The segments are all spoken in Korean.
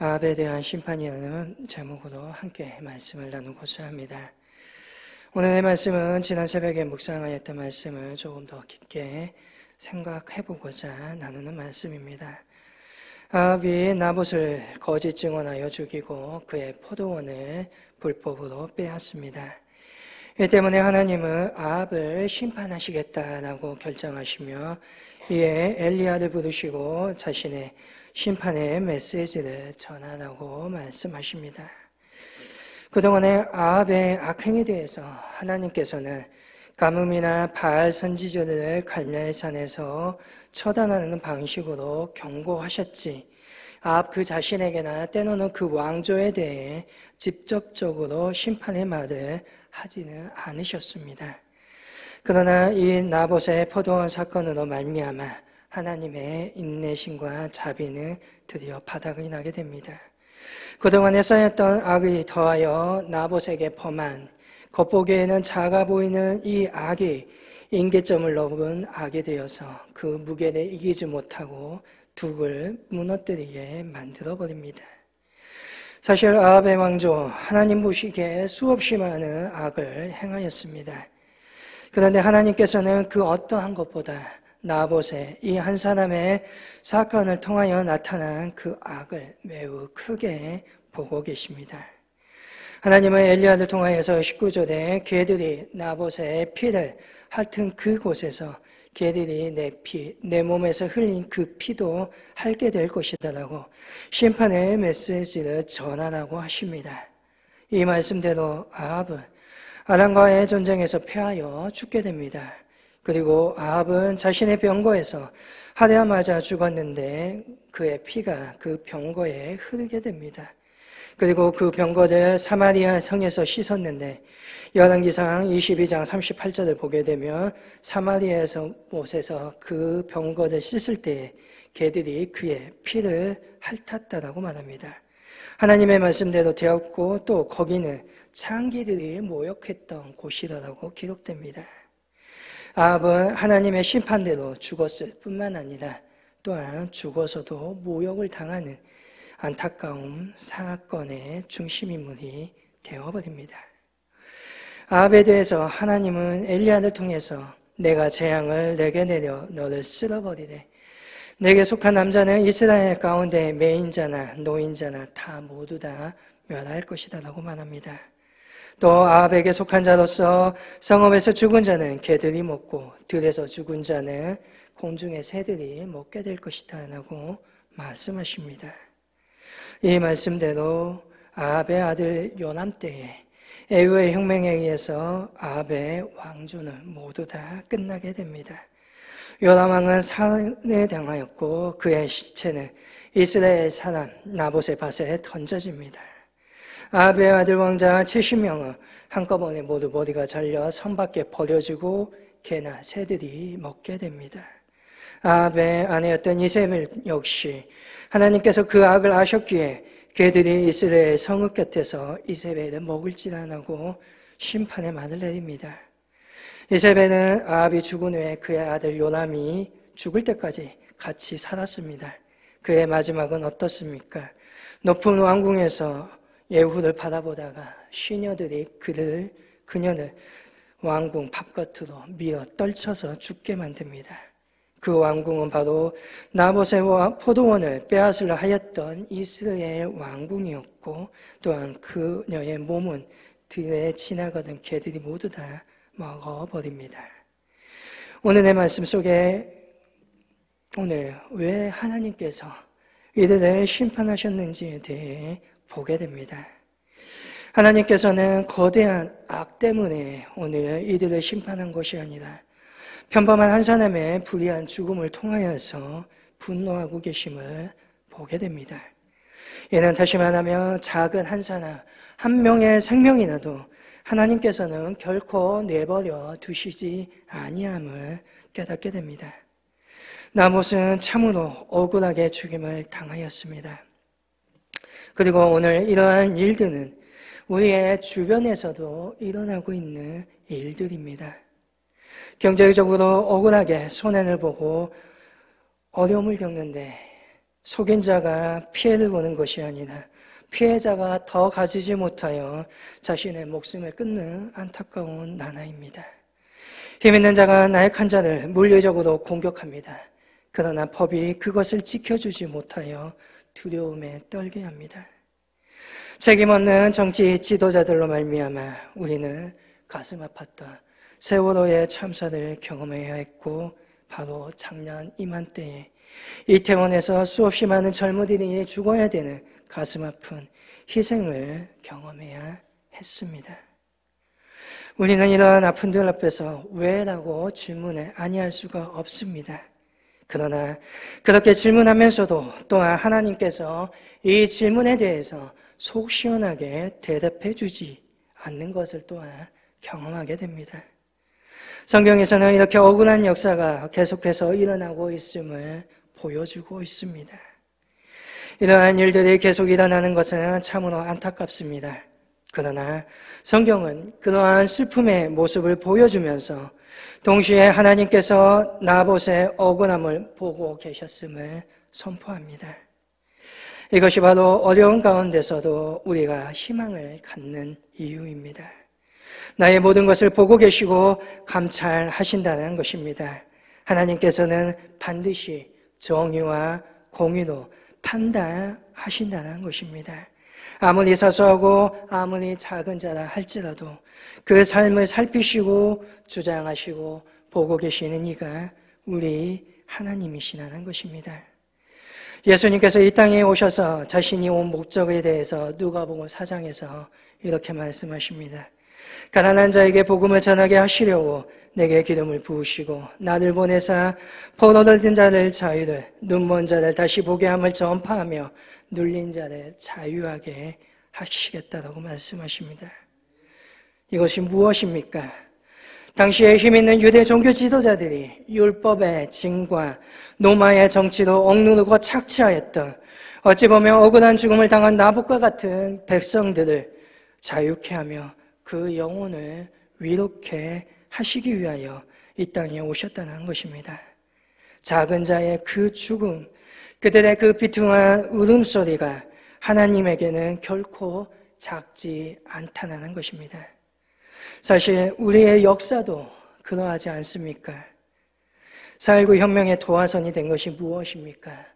아합에 대한 심판이라는 제목으로 함께 말씀을 나누고자 합니다. 오늘의 말씀은 지난 새벽에 묵상하였던 말씀을 조금 더 깊게 생각해보고자 나누는 말씀입니다. 아합이 나봇을 거짓 증언하여 죽이고 그의 포도원을 불법으로 빼앗습니다. 이 때문에 하나님은 아합을 심판하시겠다라고 결정하시며 이에 엘리야를 부르시고 자신의 심판의 메시지를 전하라고 말씀하십니다. 그동안의 아합의 악행에 대해서 하나님께서는 가뭄이나 바알 선지자들을 갈멜산에서 처단하는 방식으로 경고하셨지, 아합 그 자신에게나 때로는 그 왕조에 대해 직접적으로 심판의 말을 하지는 않으셨습니다. 그러나 이 나봇의 포도원 사건으로 말미암아 하나님의 인내심과 자비는 드디어 바닥이 나게 됩니다. 그동안에 쌓였던 악이 더하여 나봇에게 범한 겉보기에는 작아 보이는 이 악이 임계점을 넘은 악이 되어서 그 무게를 이기지 못하고 둑을 무너뜨리게 만들어버립니다. 사실 아합의 왕조, 하나님 보시기에 수없이 많은 악을 행하였습니다. 그런데 하나님께서는 그 어떠한 것보다 나봇의 이 한 사람의 사건을 통하여 나타난 그 악을 매우 크게 보고 계십니다. 하나님은 엘리야를 통하여서 19절에 개들이 나봇의 피를 핥은 그곳에서 개들이 내 몸에서 흘린 그 피도 핥게 될 것이다라고 심판의 메시지를 전하라고 하십니다. 이 말씀대로 아합은 아람과의 전쟁에서 패하여 죽게 됩니다. 그리고 아합은 자신의 병거에서 하랴맞아 죽었는데 그의 피가 그 병거에 흐르게 됩니다. 그리고 그 병거를 사마리아 성에서 씻었는데 열왕기상 22장 38절을 보게 되면 사마리아에서 못에서 그 병거를 씻을 때 개들이 그의 피를 핥았다라고 말합니다. 하나님의 말씀대로 되었고 또 거기는 창기들이 모욕했던 곳이라고 기록됩니다. 아합은 하나님의 심판대로 죽었을 뿐만 아니라 또한 죽어서도 모욕을 당하는 안타까운 사건의 중심인물이 되어버립니다. 아합에 대해서 하나님은 엘리야를 통해서 내가 재앙을 내게 내려 너를 쓸어버리래. 내게 속한 남자는 이스라엘 가운데 매인자나 노인자나 다 모두 다 멸할 것이다 라고 말합니다. 또 아합에게 속한 자로서 성읍에서 죽은 자는 개들이 먹고 들에서 죽은 자는 공중의 새들이 먹게 될 것이다 라고 말씀하십니다. 이 말씀대로 아합의 아들 요람 때에 에후의 혁명에 의해서 아합의 왕조는 모두 다 끝나게 됩니다. 요람 왕은 살해 당하였고 그의 시체는 이스라엘 사람 나봇의 밭에 던져집니다. 아합의 아들 왕자 70명은 한꺼번에 모두 머리가 잘려 성 밖에 버려지고 개나 새들이 먹게 됩니다. 아합의 아내였던 이세벨 역시 하나님께서 그 악을 아셨기에 개들이 이스라엘 성읍 곁에서 이세벨을 먹을지라 하고 심판의 말을 내립니다. 이세벨은 아합이 죽은 후에 그의 아들 요람이 죽을 때까지 같이 살았습니다. 그의 마지막은 어떻습니까? 높은 왕궁에서 예후를 바라보다가 시녀들이 그녀를 왕궁 바깥으로 밀어 떨쳐서 죽게 만듭니다. 그 왕궁은 바로 나봇의 포도원을 빼앗으려 하였던 이스라엘 왕궁이었고 또한 그녀의 몸은 들에 지나가던 개들이 모두 다 먹어버립니다. 오늘의 말씀 속에 오늘 왜 하나님께서 이들을 심판하셨는지에 대해 보게 됩니다. 하나님께서는 거대한 악 때문에 오늘 이들을 심판한 것이 아니라 평범한 한 사람의 불의한 죽음을 통하여서 분노하고 계심을 보게 됩니다. 이는 다시 말하면 작은 한 사람, 한 명의 생명이라도 하나님께서는 결코 내버려 두시지 아니함을 깨닫게 됩니다. 나봇은 참으로 억울하게 죽임을 당하였습니다. 그리고 오늘 이러한 일들은 우리의 주변에서도 일어나고 있는 일들입니다. 경제적으로 억울하게 손해를 보고 어려움을 겪는데 속인 자가 피해를 보는 것이 아니라 피해자가 더 가지지 못하여 자신의 목숨을 끊는 안타까운 나날입니다. 힘있는 자가 나약한 자를 물리적으로 공격합니다. 그러나 법이 그것을 지켜주지 못하여 두려움에 떨게 합니다. 책임없는 정치 지도자들로 말미암아 우리는 가슴 아팠던 세월호의 참사를 경험해야 했고, 바로 작년 이맘때에 이태원에서 수없이 많은 젊은이들이 죽어야 되는 가슴 아픈 희생을 경험해야 했습니다. 우리는 이러한 아픔들 앞에서 왜라고 질문을 아니할 수가 없습니다. 그러나 그렇게 질문하면서도 또한 하나님께서 이 질문에 대해서 속 시원하게 대답해 주지 않는 것을 또한 경험하게 됩니다. 성경에서는 이렇게 억울한 역사가 계속해서 일어나고 있음을 보여주고 있습니다. 이러한 일들이 계속 일어나는 것은 참으로 안타깝습니다. 그러나 성경은 그러한 슬픔의 모습을 보여주면서 동시에 하나님께서 나봇의 억울함을 보고 계셨음을 선포합니다. 이것이 바로 어려운 가운데서도 우리가 희망을 갖는 이유입니다. 나의 모든 것을 보고 계시고 감찰하신다는 것입니다. 하나님께서는 반드시 정의와 공의로 판단하신다는 것입니다. 아무리 사소하고 아무리 작은 자라 할지라도 그 삶을 살피시고 주장하시고 보고 계시는 이가 우리 하나님이시라는 것입니다. 예수님께서 이 땅에 오셔서 자신이 온 목적에 대해서 누가복음 4장에서 이렇게 말씀하십니다. 가난한 자에게 복음을 전하게 하시려고 내게 기름을 부으시고 나를 보내사 포로를 든 자를 자유를, 눈먼 자를 다시 보게 함을 전파하며 눌린 자를 자유하게 하시겠다라고 말씀하십니다. 이것이 무엇입니까? 당시에 힘있는 유대 종교 지도자들이 율법의 징과 노마의 정치로 억누르고 착취하였던, 어찌 보면 억울한 죽음을 당한 나봇과 같은 백성들을 자유케 하며 그 영혼을 위롭게 하시기 위하여 이 땅에 오셨다는 것입니다. 작은 자의 그 죽음, 그들의 그 비통한 울음소리가 하나님에게는 결코 작지 않다는 것입니다. 사실 우리의 역사도 그러하지 않습니까? 4.19 혁명의 도화선이 된 것이 무엇입니까?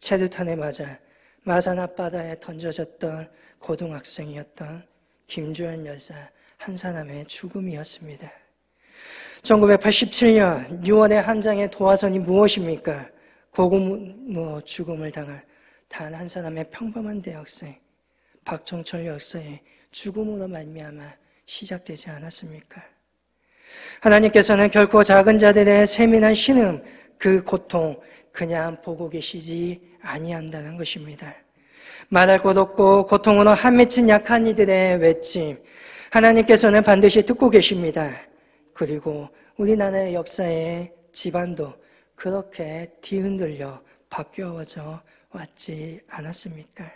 체류탄에 맞아 마산 앞바다에 던져졌던 고등학생이었던 김주현 열사 한 사람의 죽음이었습니다. 1987년 6월의 한 장의 도화선이 무엇입니까? 고금으로 죽음을 당한 단 한 사람의 평범한 대학생 박종철 열사의 죽음으로 말미암아 시작되지 않았습니까? 하나님께서는 결코 작은 자들의 세민한 신음, 그 고통 그냥 보고 계시지 아니한다는 것입니다. 말할 것 없고 고통으로 한맺힌 약한 이들의 외침, 하나님께서는 반드시 듣고 계십니다. 그리고 우리나라의 역사의 집안도 그렇게 뒤흔들려 바뀌어져 왔지 않았습니까?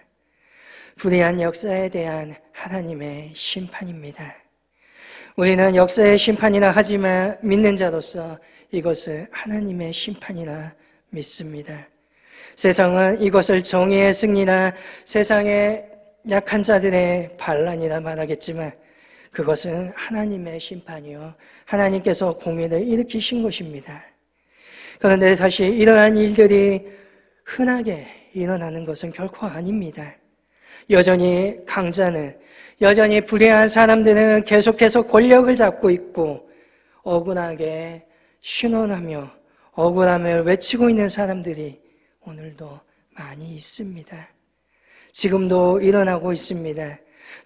불의한 역사에 대한 하나님의 심판입니다. 우리는 역사의 심판이라 하지만 믿는 자로서 이것을 하나님의 심판이라 믿습니다. 세상은 이것을 정의의 승리나 세상의 약한 자들의 반란이라 말하겠지만 그것은 하나님의 심판이요 하나님께서 공의를 일으키신 것입니다. 그런데 사실 이러한 일들이 흔하게 일어나는 것은 결코 아닙니다. 여전히 강자는, 여전히 불의한 사람들은 계속해서 권력을 잡고 있고 억울하게 신원하며 억울함을 외치고 있는 사람들이 오늘도 많이 있습니다. 지금도 일어나고 있습니다.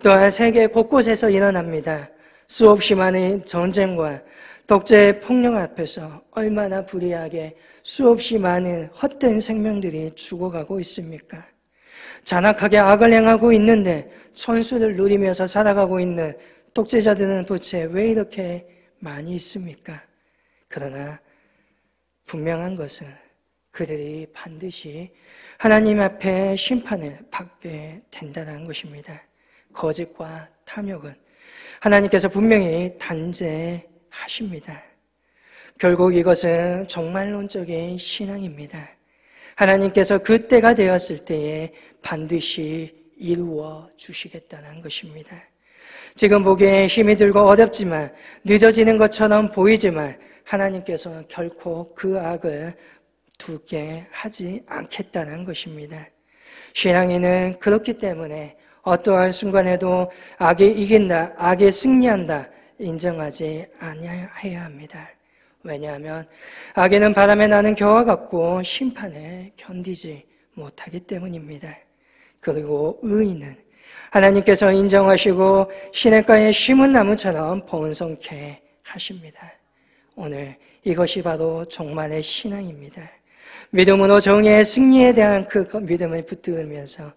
또한 세계 곳곳에서 일어납니다. 수없이 많은 전쟁과 독재의 폭력 앞에서 얼마나 불의하게 수없이 많은 헛된 생명들이 죽어가고 있습니까? 잔악하게 악을 행하고 있는데 천수를 누리면서 살아가고 있는 독재자들은 도대체 왜 이렇게 많이 있습니까? 그러나 분명한 것은 그들이 반드시 하나님 앞에 심판을 받게 된다는 것입니다. 거짓과 탐욕은 하나님께서 분명히 단죄하십니다. 결국 이것은 종말론적인 신앙입니다. 하나님께서 그때가 되었을 때에 반드시 이루어 주시겠다는 것입니다. 지금 보기에 힘이 들고 어렵지만, 늦어지는 것처럼 보이지만 하나님께서는 결코 그 악을 두게 하지 않겠다는 것입니다. 신앙인은 그렇기 때문에 어떠한 순간에도 악이 이긴다, 악이 승리한다 인정하지 아니해야 합니다. 왜냐하면 악에는 바람에 나는 겨와 같고 심판을 견디지 못하기 때문입니다. 그리고 의인은 하나님께서 인정하시고 시냇가에 심은 나무처럼 번성케 하십니다. 오늘 이것이 바로 종말의 신앙입니다. 믿음으로 정의의 승리에 대한 그 믿음을 붙들면서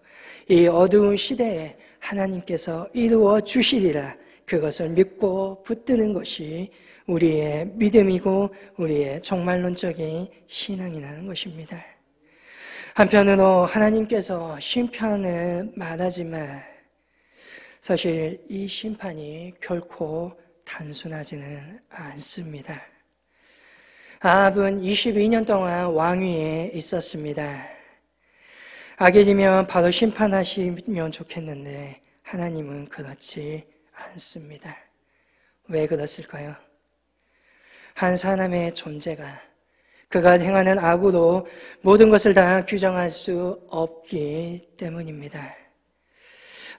이 어두운 시대에 하나님께서 이루어 주시리라, 그것을 믿고 붙드는 것이 우리의 믿음이고 우리의 종말론적인 신앙이라는 것입니다. 한편으로 하나님께서 심판을 말하지만 사실 이 심판이 결코 단순하지는 않습니다. 아합은 22년 동안 왕위에 있었습니다. 악인이면 바로 심판하시면 좋겠는데 하나님은 그렇지 않습니다. 왜 그렇을까요? 한 사람의 존재가 그가 행하는 악으로 모든 것을 다 규정할 수 없기 때문입니다.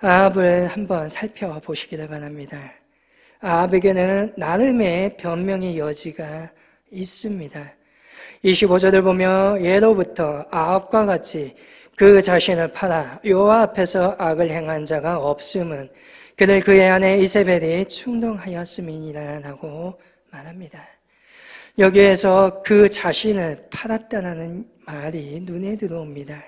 아합을 한번 살펴보시기를 바랍니다. 아합에게는 나름의 변명의 여지가 있습니다. 25절을 보면 예로부터 아합과 같이 그 자신을 팔아 여호와 앞에서 악을 행한 자가 없음은 그들 그의 아내 이세벨이 충동하였음이니라라고 말합니다. 여기에서 그 자신을 팔았다는 말이 눈에 들어옵니다.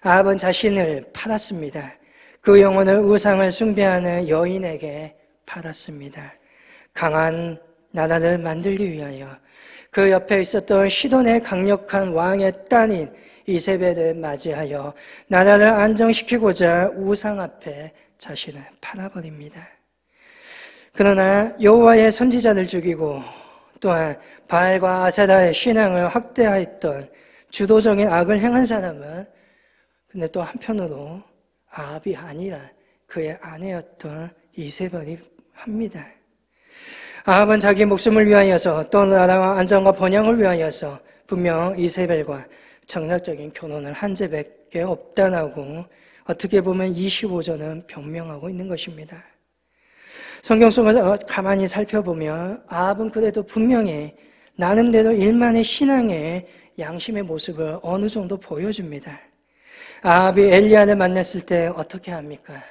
아합은 자신을 팔았습니다. 그 영혼을 우상을 숭배하는 여인에게 팔았습니다. 강한 나라를 만들기 위하여 그 옆에 있었던 시돈의 강력한 왕의 딸인 이세벨을 맞이하여 나라를 안정시키고자 우상 앞에 자신을 팔아버립니다. 그러나 여호와의 선지자를 죽이고 또한 바알과 아세라의 신앙을 확대하였던 주도적인 악을 행한 사람은 근데 또 한편으로 아합이 아니라 그의 아내였던 이세벨이 합니다. 아합은 자기 목숨을 위하여서 또 나라와 안정과 번영을 위하여서 분명 이세벨과 정략적인 결혼을 한 죄밖에 없다라고 어떻게 보면 25절은 변명하고 있는 것입니다. 성경 속에서 가만히 살펴보면 아합은 그래도 분명히 나름대로 일만의 신앙의 양심의 모습을 어느 정도 보여줍니다. 아합이 엘리야를 만났을 때 어떻게 합니까?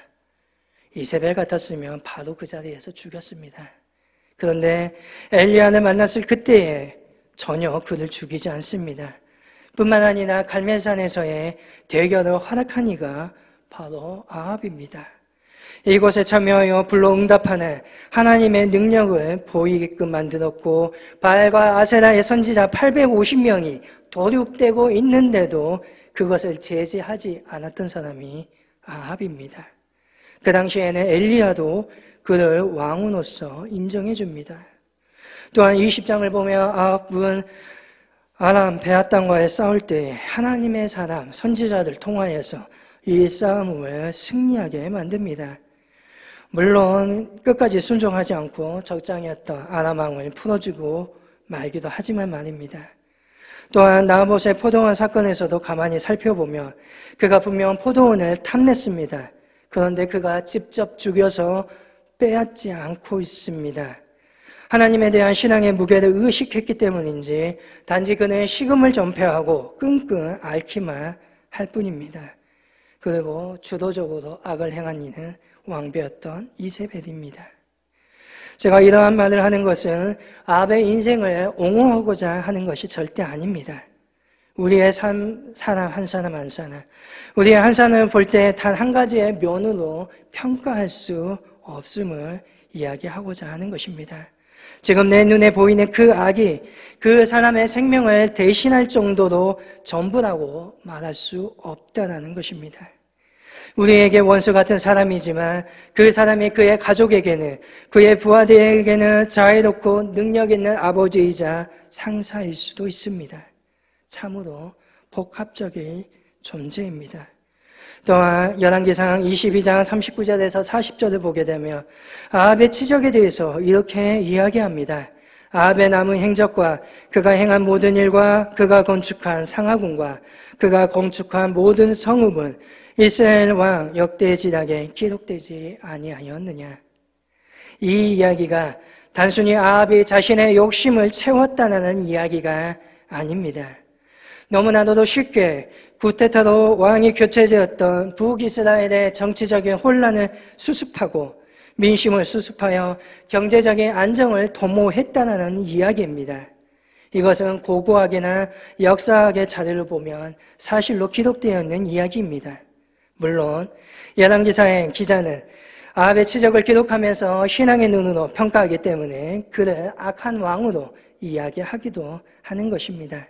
이세벨 같았으면 바로 그 자리에서 죽였습니다. 그런데 엘리야를 만났을 그때에 전혀 그를 죽이지 않습니다. 뿐만 아니라 갈멜산에서의 대결을 허락한 이가 바로 아합입니다. 이곳에 참여하여 불러 응답하는 하나님의 능력을 보이게끔 만들었고 바알과 아세라의 선지자 850명이 도륙되고 있는데도 그것을 제지하지 않았던 사람이 아합입니다. 그 당시에는 엘리야도 그를 왕으로서 인정해 줍니다. 또한 20장을 보면 아합은 아람 베아 땅과의 싸울 때 하나님의 사람 선지자들 통하여서 이 싸움을 승리하게 만듭니다. 물론 끝까지 순종하지 않고 적장이었던 아람 왕을 풀어주고 말기도 하지만 말입니다. 또한 나봇의 포도원 사건에서도 가만히 살펴보면 그가 분명 포도원을 탐냈습니다. 그런데 그가 직접 죽여서 빼앗지 않고 있습니다. 하나님에 대한 신앙의 무게를 의식했기 때문인지 단지 그는 식음을 전폐하고 끙끙 앓기만 할 뿐입니다. 그리고 주도적으로 악을 행한 이는 왕비였던 이세벨입니다. 제가 이러한 말을 하는 것은 아합의 인생을 옹호하고자 하는 것이 절대 아닙니다. 우리의 사람 한 사람 한 사람, 우리의 한 사람을 볼 때 단 한 가지의 면으로 평가할 수 없음을 이야기하고자 하는 것입니다. 지금 내 눈에 보이는 그 악이 그 사람의 생명을 대신할 정도로 전부라고 말할 수 없다는 것입니다. 우리에게 원수 같은 사람이지만 그 사람이 그의 가족에게는 그의 부하들에게는 자애롭고 능력 있는 아버지이자 상사일 수도 있습니다. 참으로 복합적인 존재입니다. 또한 열왕기상 22장 39절에서 40절을 보게 되면 아합의 치적에 대해서 이렇게 이야기합니다. 아합의 남은 행적과 그가 행한 모든 일과 그가 건축한 상하궁과 그가 건축한 모든 성읍은 이스라엘 왕 역대지략에 기록되지 아니하였느냐. 이 이야기가 단순히 아합이 자신의 욕심을 채웠다는 이야기가 아닙니다. 너무나도 쉽게 구테타로 왕이 교체되었던 북이스라엘의 정치적인 혼란을 수습하고 민심을 수습하여 경제적인 안정을 도모했다는 이야기입니다. 이것은 고고학이나 역사학의 자료를 보면 사실로 기록되어 있는 이야기입니다. 물론 열왕기사의 기자는 아합의 치적을 기록하면서 신앙의 눈으로 평가하기 때문에 그를 악한 왕으로 이야기하기도 하는 것입니다.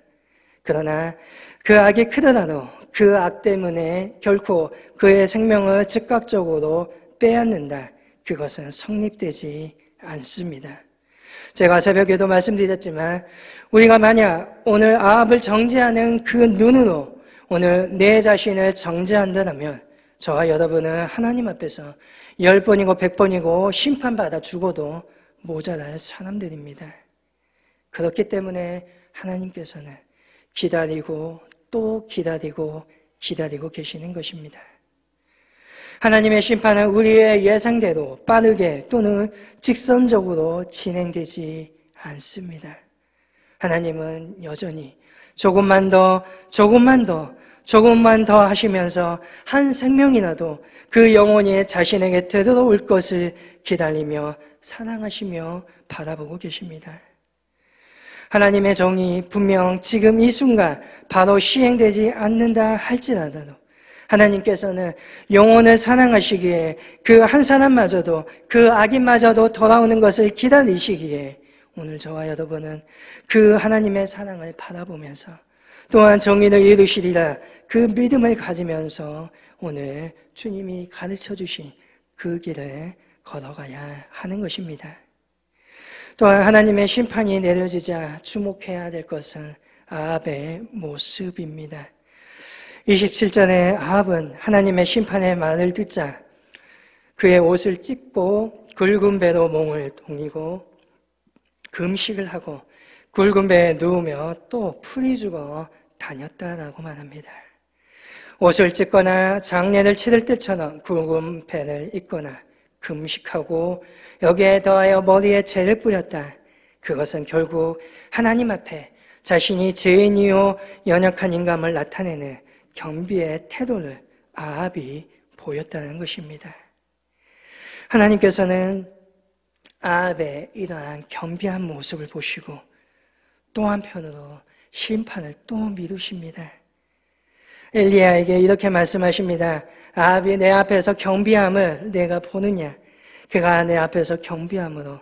그러나 그 악이 크더라도 그 악 때문에 결코 그의 생명을 즉각적으로 빼앗는다. 그것은 성립되지 않습니다. 제가 새벽에도 말씀드렸지만 우리가 만약 오늘 아합을 정죄하는 그 눈으로 오늘 내 자신을 정죄한다면 저와 여러분은 하나님 앞에서 10번이고 100번이고 심판받아 죽어도 모자랄 사람들입니다. 그렇기 때문에 하나님께서는 기다리고 또 기다리고 계시는 것입니다. 하나님의 심판은 우리의 예상대로 빠르게 또는 직선적으로 진행되지 않습니다. 하나님은 여전히 조금만 더 하시면서 한 생명이라도 그 영혼이 자신에게 되돌아올 것을 기다리며 사랑하시며 바라보고 계십니다. 하나님의 정의 분명 지금 이 순간 바로 시행되지 않는다 할지라도 하나님께서는 영혼을 사랑하시기에 그 한 사람마저도 그 악인마저도 돌아오는 것을 기다리시기에 오늘 저와 여러분은 그 하나님의 사랑을 바라보면서 또한 정의를 이루시리라 그 믿음을 가지면서 오늘 주님이 가르쳐 주신 그 길을 걸어가야 하는 것입니다. 또한 하나님의 심판이 내려지자 주목해야 될 것은 아합의 모습입니다. 27절에 아합은 하나님의 심판의 말을 듣자 그의 옷을 찢고 굵은 배로 몸을 동이고 금식을 하고 굵은 배에 누우며 또 풀이 죽어 다녔다라고 말합니다. 옷을 찢거나 장례를 치를 때처럼 굵은 배를 입거나 금식하고 여기에 더하여 머리에 재를 뿌렸다. 그것은 결국 하나님 앞에 자신이 죄인이요 연약한 인감을 나타내는 겸비의 태도를 아합이 보였다는 것입니다. 하나님께서는 아합의 이러한 겸비한 모습을 보시고 또 한편으로 심판을 또 미루십니다. 엘리야에게 이렇게 말씀하십니다. 아합이 내 앞에서 경비함을 내가 보느냐? 그가 내 앞에서 경비함으로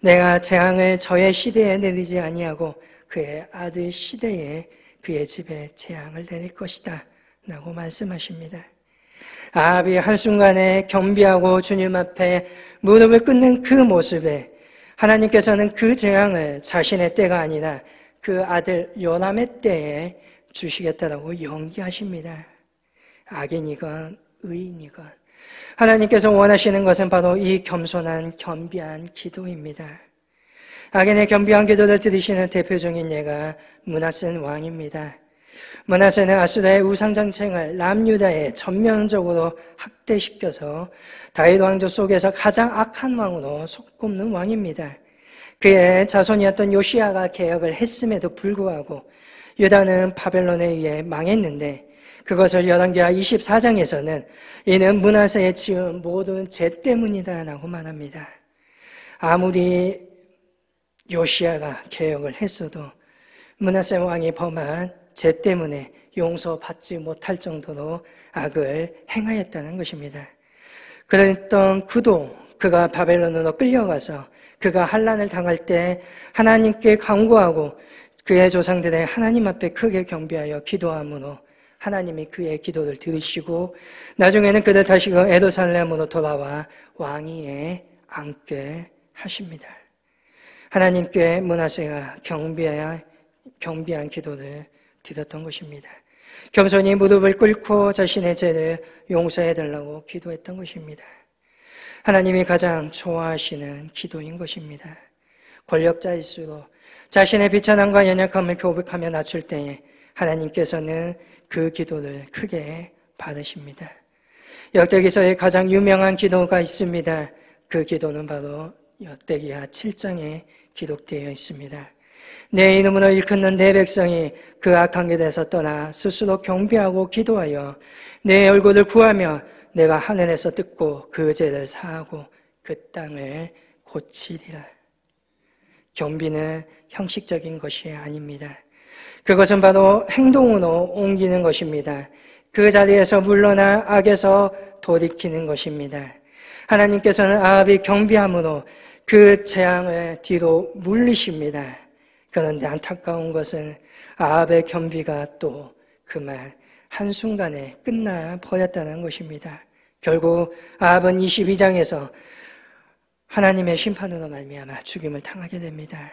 내가 재앙을 저의 시대에 내리지 아니하고 그의 아들 시대에 그의 집에 재앙을 내릴 것이다 라고 말씀하십니다. 아합이 한순간에 경비하고 주님 앞에 무릎을 꿇는 그 모습에 하나님께서는 그 재앙을 자신의 때가 아니라 그 아들 요람의 때에 주시겠다라고 연기하십니다. 악인이건 의인이건 하나님께서 원하시는 것은 바로 이 겸손한 겸비한 기도입니다. 악인의 겸비한 기도를 들으시는 대표적인 예가 므낫세 왕입니다. 므낫세는 아수르의 우상정책을 남유다에 전면적으로 확대시켜서 다윗 왕조 속에서 가장 악한 왕으로 손꼽는 왕입니다. 그의 자손이었던 요시야가 개혁을 했음에도 불구하고 유다는 바벨론에 의해 망했는데 그것을 열왕기하 24장에서는 이는 므낫세의 지은 모든 죄 때문이다 라고 말합니다. 아무리 요시야가 개혁을 했어도 므낫세 왕이 범한 죄 때문에 용서받지 못할 정도로 악을 행하였다는 것입니다. 그랬던 그도 그가 바벨론으로 끌려가서 그가 환난을 당할 때 하나님께 간구하고 그의 조상들의 하나님 앞에 크게 경배하여 기도함으로 하나님이 그의 기도를 들으시고 나중에는 그를 다시금 예루살렘으로 돌아와 왕위에 앉게 하십니다. 하나님께 므낫세가 경비한 기도를 드렸던 것입니다. 겸손히 무릎을 꿇고 자신의 죄를 용서해달라고 기도했던 것입니다. 하나님이 가장 좋아하시는 기도인 것입니다. 권력자일수록 자신의 비천함과 연약함을 고백하며 낮출 때에 하나님께서는 그 기도를 크게 받으십니다. 역대기서에 가장 유명한 기도가 있습니다. 그 기도는 바로 역대기하 7장에 기록되어 있습니다. 내 이름으로 일컫는 내 백성이 그 악한 길에서 떠나 스스로 경배하고 기도하여 내 얼굴을 구하며 내가 하늘에서 듣고 그 죄를 사하고 그 땅을 고치리라. 경비는 형식적인 것이 아닙니다. 그것은 바로 행동으로 옮기는 것입니다. 그 자리에서 물러나 악에서 돌이키는 것입니다. 하나님께서는 아합이 경비함으로 그 재앙을 뒤로 물리십니다. 그런데 안타까운 것은 아합의 경비가 또 그만 한순간에 끝나버렸다는 것입니다. 결국 아합은 22장에서 하나님의 심판으로 말미암아 죽임을 당하게 됩니다.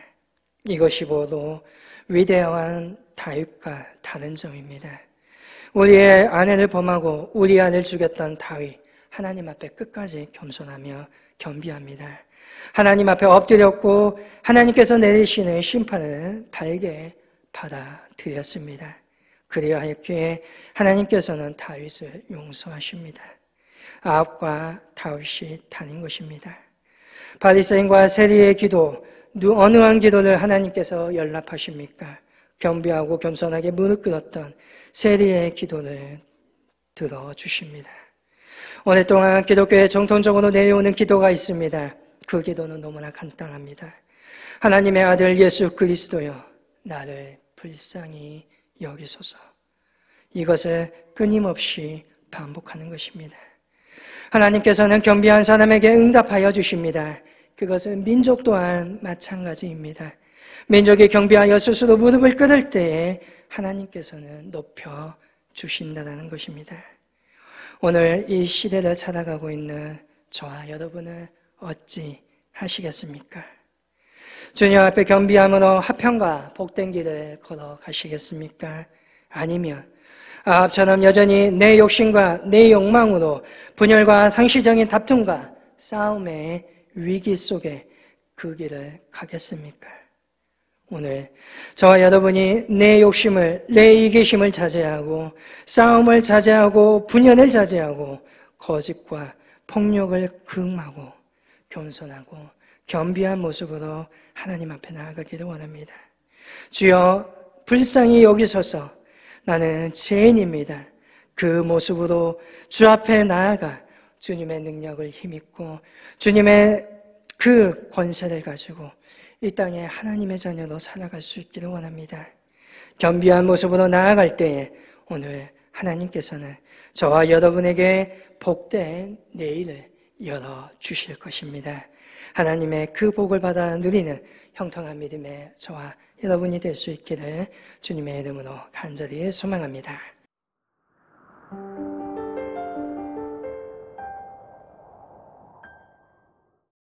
이것이 모두 위대한 다윗과 다른 점입니다. 우리의 아내를 범하고 우리 아내를 죽였던 다윗, 하나님 앞에 끝까지 겸손하며 겸비합니다. 하나님 앞에 엎드렸고 하나님께서 내리시는 심판을 달게 받아들였습니다. 그리하였기에 하나님께서는 다윗을 용서하십니다. 아합과 다윗이 다른 것입니다. 바리새인과 세리의 기도, 어느 한 기도를 하나님께서 연락하십니까? 겸비하고 겸손하게 무릎 꿇었던 세리의 기도를 들어주십니다. 오랫동안 기독교에 정통적으로 내려오는 기도가 있습니다. 그 기도는 너무나 간단합니다. 하나님의 아들 예수 그리스도여, 나를 불쌍히 여기소서. 이것을 끊임없이 반복하는 것입니다. 하나님께서는 겸비한 사람에게 응답하여 주십니다. 그것은 민족 또한 마찬가지입니다. 민족이 경비하여 스스로 무릎을 꿇을 때에 하나님께서는 높여 주신다는 것입니다. 오늘 이 시대를 살아가고 있는 저와 여러분은 어찌 하시겠습니까? 주님 앞에 겸비함으로 화평과 복된 길을 걸어가시겠습니까? 아니면 아합처럼 여전히 내 욕심과 내 욕망으로 분열과 상시적인 다툼과 싸움의 위기 속에 그 길을 가겠습니까? 오늘 저와 여러분이 내 욕심을, 내 이기심을 자제하고 싸움을 자제하고 분열을 자제하고 거짓과 폭력을 금하고 겸손하고 겸비한 모습으로 하나님 앞에 나아가기를 원합니다. 주여 불쌍히 여기소서. 나는 죄인입니다. 그 모습으로 주 앞에 나아가 주님의 능력을 힘입고 주님의 그 권세를 가지고 이 땅에 하나님의 자녀로 살아갈 수 있기를 원합니다. 겸비한 모습으로 나아갈 때에 오늘 하나님께서는 저와 여러분에게 복된 내일을 열어주실 것입니다. 하나님의 그 복을 받아 누리는 형통한 믿음의 저와 여러분이 될 수 있기를 주님의 이름으로 간절히 소망합니다.